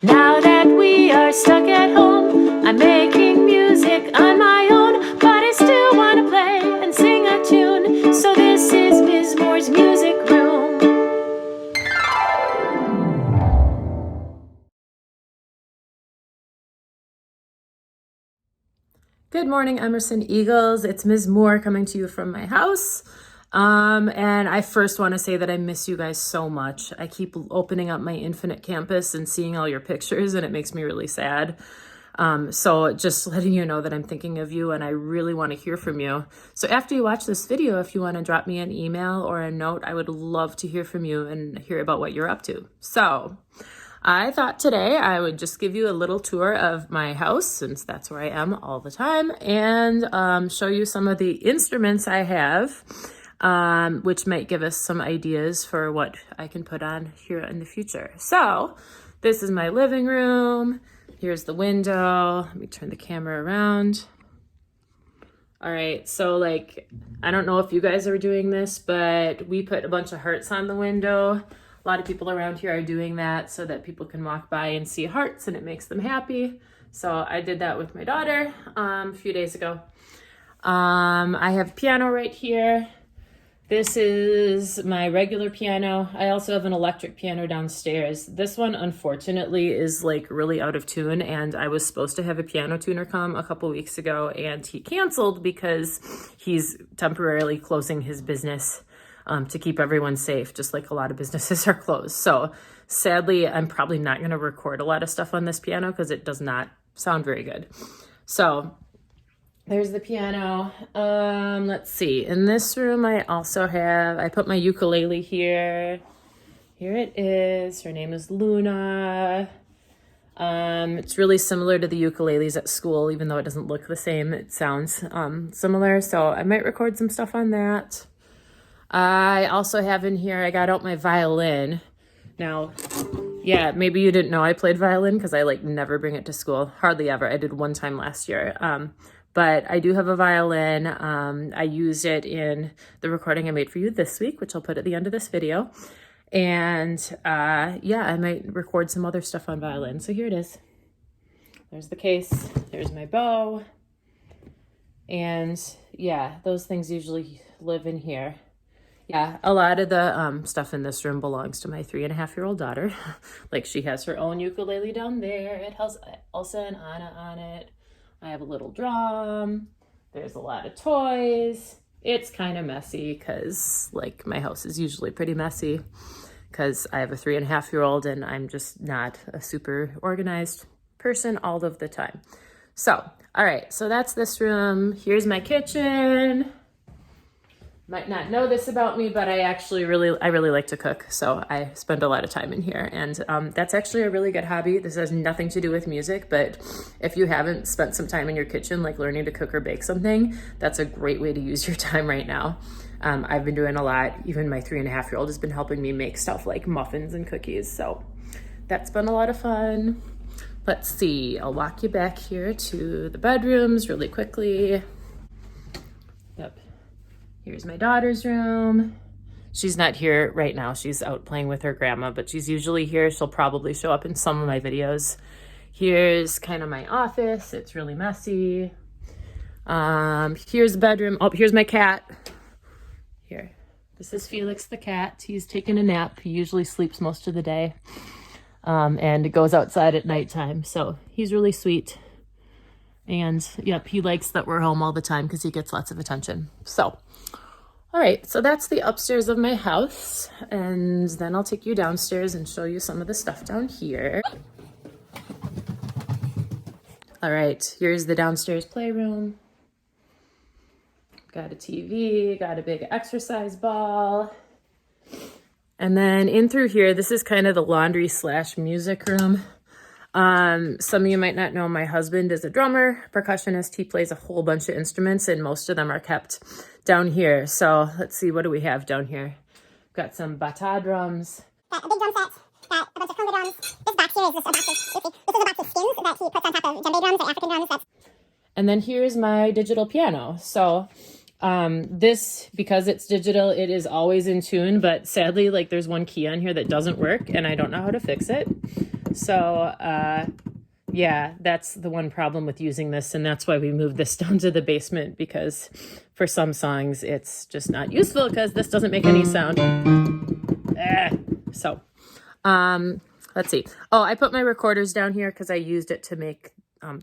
Now that we are stuck at home, I'm making music on my own, but I still want to play and sing a tune. So this is Ms. Moore's Music Room. Good morning, Emerson Eagles. It's Ms. Moore coming to you from my house. And I first want to say that I miss you guys so much. I keep opening up my Infinite Campus and seeing all your pictures, and it makes me really sad. So just letting you know that I'm thinking of you and I really want to hear from you. So after you watch this video, if you want to drop me an email or a note, I would love to hear from you and hear about what you're up to. So I thought today I would just give you a little tour of my house, since that's where I am all the time, and show you some of the instruments I have, which might give us some ideas for what I can put on here in the future. So this is my living room. Here's the window. Let me turn the camera around. All right, so I don't know if you guys are doing this, but we put a bunch of hearts on the window. A lot of people around here are doing that so that people can walk by and see hearts and it makes them happy. So I did that with my daughter a few days ago. I have a piano right here. This is my regular piano. I also have an electric piano downstairs. This one, unfortunately, is really out of tune, and I was supposed to have a piano tuner come a couple weeks ago, and he canceled because he's temporarily closing his business to keep everyone safe, just like a lot of businesses are closed. So sadly, I'm probably not going to record a lot of stuff on this piano because it does not sound very good. So there's the piano. Let's see. In this room, I put my ukulele here. Here it is. Her name is Luna. It's really similar to the ukuleles at school, even though it doesn't look the same. It sounds similar. So I might record some stuff on that. I also have in here, I got out my violin. Now, yeah, maybe you didn't know I played violin because I never bring it to school. Hardly ever. I did one time last year. But I do have a violin. I used it in the recording I made for you this week, which I'll put at the end of this video. And yeah, I might record some other stuff on violin. So here it is. There's the case. There's my bow. And yeah, those things usually live in here. Yeah, a lot of the stuff in this room belongs to my 3.5-year-old daughter. She has her own ukulele down there. It has Elsa and Anna on it. I have a little drum. There's a lot of toys. It's kind of messy because my house is usually pretty messy because I have a 3.5-year-old and I'm just not a super organized person all of the time. So, all right, so that's this room. Here's my kitchen. Might not know this about me, but I really like to cook. So I spend a lot of time in here, and that's actually a really good hobby. This has nothing to do with music, but if you haven't spent some time in your kitchen, learning to cook or bake something, that's a great way to use your time right now. I've been doing a lot. Even my 3.5-year-old has been helping me make stuff like muffins and cookies. So that's been a lot of fun. Let's see, I'll walk you back here to the bedrooms really quickly. Yep. Here's my daughter's room. She's not here right now. She's out playing with her grandma, but she's usually here. She'll probably show up in some of my videos. Here's kind of my office. It's really messy. Here's the bedroom. Oh, here's my cat. Here. This is Felix the cat. He's taking a nap. He usually sleeps most of the day. And goes outside at nighttime. So he's really sweet. And yep, he likes that we're home all the time because he gets lots of attention. So, all right, so that's the upstairs of my house. And then I'll take you downstairs and show you some of the stuff down here. All right, here's the downstairs playroom. Got a TV, got a big exercise ball. And then in through here, this is kind of the laundry/music room. Some of you might not know my husband is a drummer, percussionist. He plays a whole bunch of instruments and most of them are kept down here. So let's see, what do we have down here? We've got some bata drums. Got a big drum set, got a bunch of conga drums. This box here is just a box of, this is a box of skins that he puts on top of djembe drums, or African drums. And then here's my digital piano. So this, because it's digital, it is always in tune, but sadly, there's one key on here that doesn't work and I don't know how to fix it. Yeah, that's the one problem with using this, and that's why we moved this down to the basement, because for some songs it's just not useful because this doesn't make any sound. So let's see. Oh, I put my recorders down here because I used it to make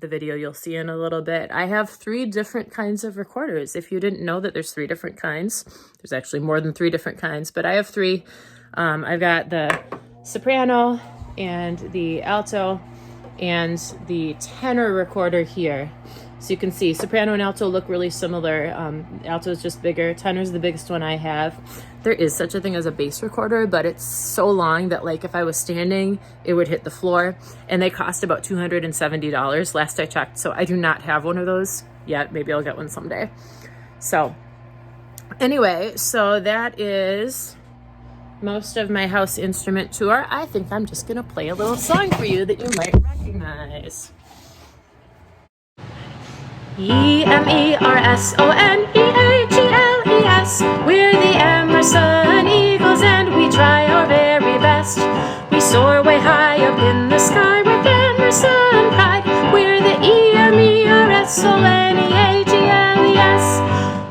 the video you'll see in a little bit. I have 3 different kinds of recorders. If you didn't know that there's 3 different kinds, there's actually more than 3 different kinds, but I have 3. I've got the soprano and the alto and the tenor recorder here. So you can see soprano and alto look really similar. Alto is just bigger. Tenor is the biggest one I have. There is such a thing as a bass recorder, but it's so long that like if I was standing, it would hit the floor. And they cost about $270 last I checked. So I do not have one of those yet. Maybe I'll get one someday. So anyway, so that is most of my house instrument tour. I think I'm just gonna play a little song for you that you might recognize. Emerson Eagles, we're the Emerson Eagles, and we try our very best. We soar way high up in the sky with Emerson pride. We're the Emerson.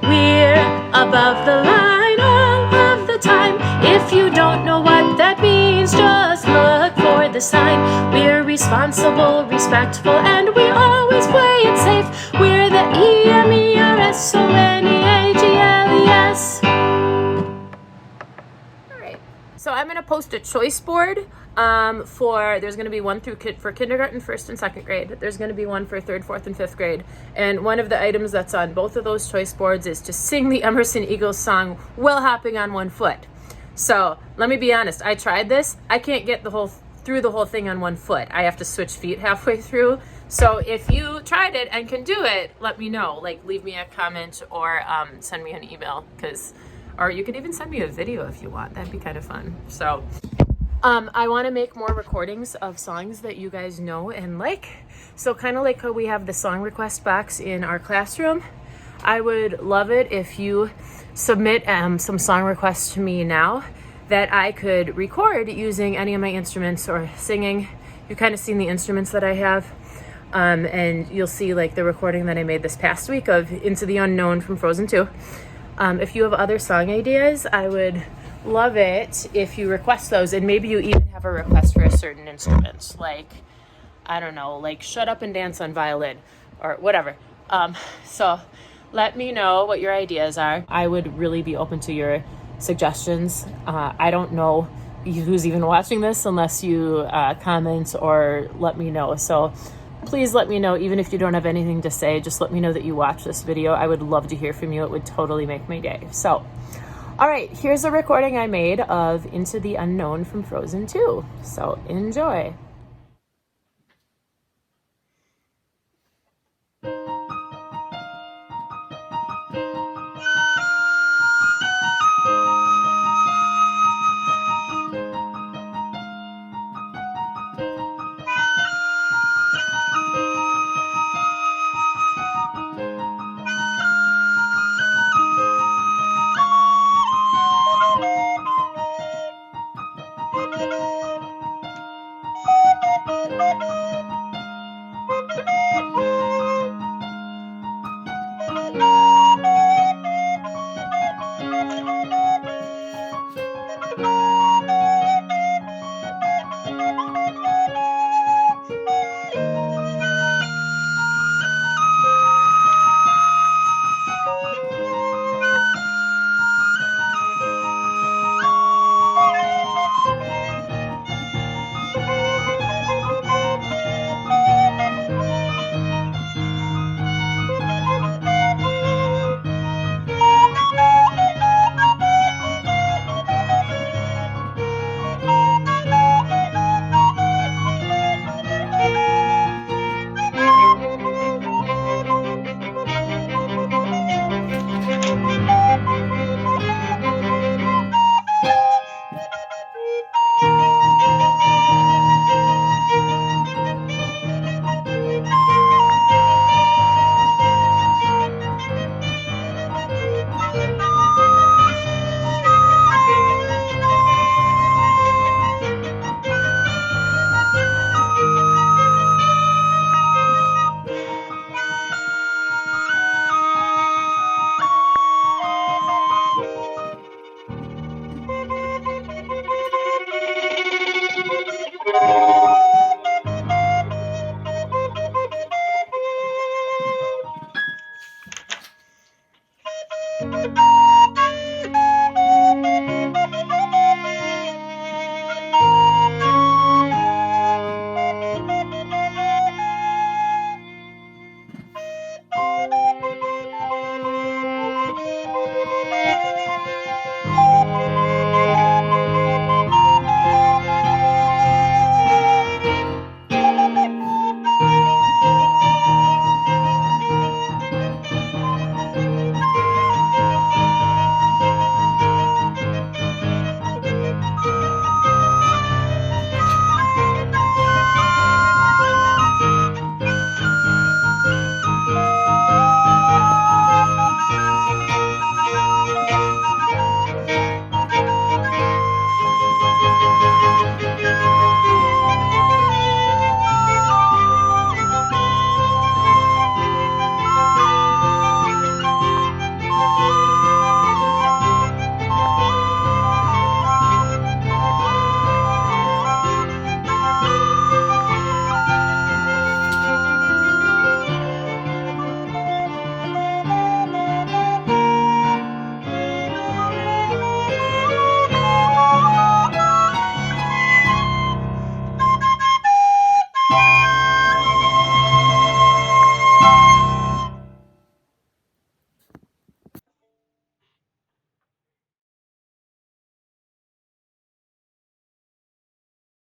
We're above the line all of the time. If you don't know what that means, just look for the sign. We're responsible, respectful, and we always play it safe. We're the Emerson. Alright, so I'm going to post a choice board there's going to be one for kindergarten, 1st and 2nd grade. There's going to be one for 3rd, 4th, and 5th grade. And one of the items that's on both of those choice boards is to sing the Emerson Eagles song while hopping on one foot. So let me be honest, I tried this. I can't get through the whole thing on one foot. I have to switch feet halfway through. So if you tried it and can do it, let me know. Like, leave me a comment or send me an email, or you can even send me a video if you want. That'd be kind of fun. So I want to make more recordings of songs that you guys know and like. So kind of like how we have the song request box in our classroom, I would love it if you submit some song requests to me now that I could record using any of my instruments or singing. You've kind of seen the instruments that I have, and you'll see like the recording that I made this past week of Into the Unknown from Frozen 2. If you have other song ideas, I would love it if you request those, and maybe you even have a request for a certain instrument, like, I don't know, like Shut Up and Dance on violin or whatever. So let me know what your ideas are. I would really be open to your suggestions. I don't know who's even watching this unless you comment or let me know. So please let me know, even if you don't have anything to say, just let me know that you watch this video. I would love to hear from you. It would totally make my day. So, all right, here's a recording I made of Into the Unknown from Frozen 2. So enjoy.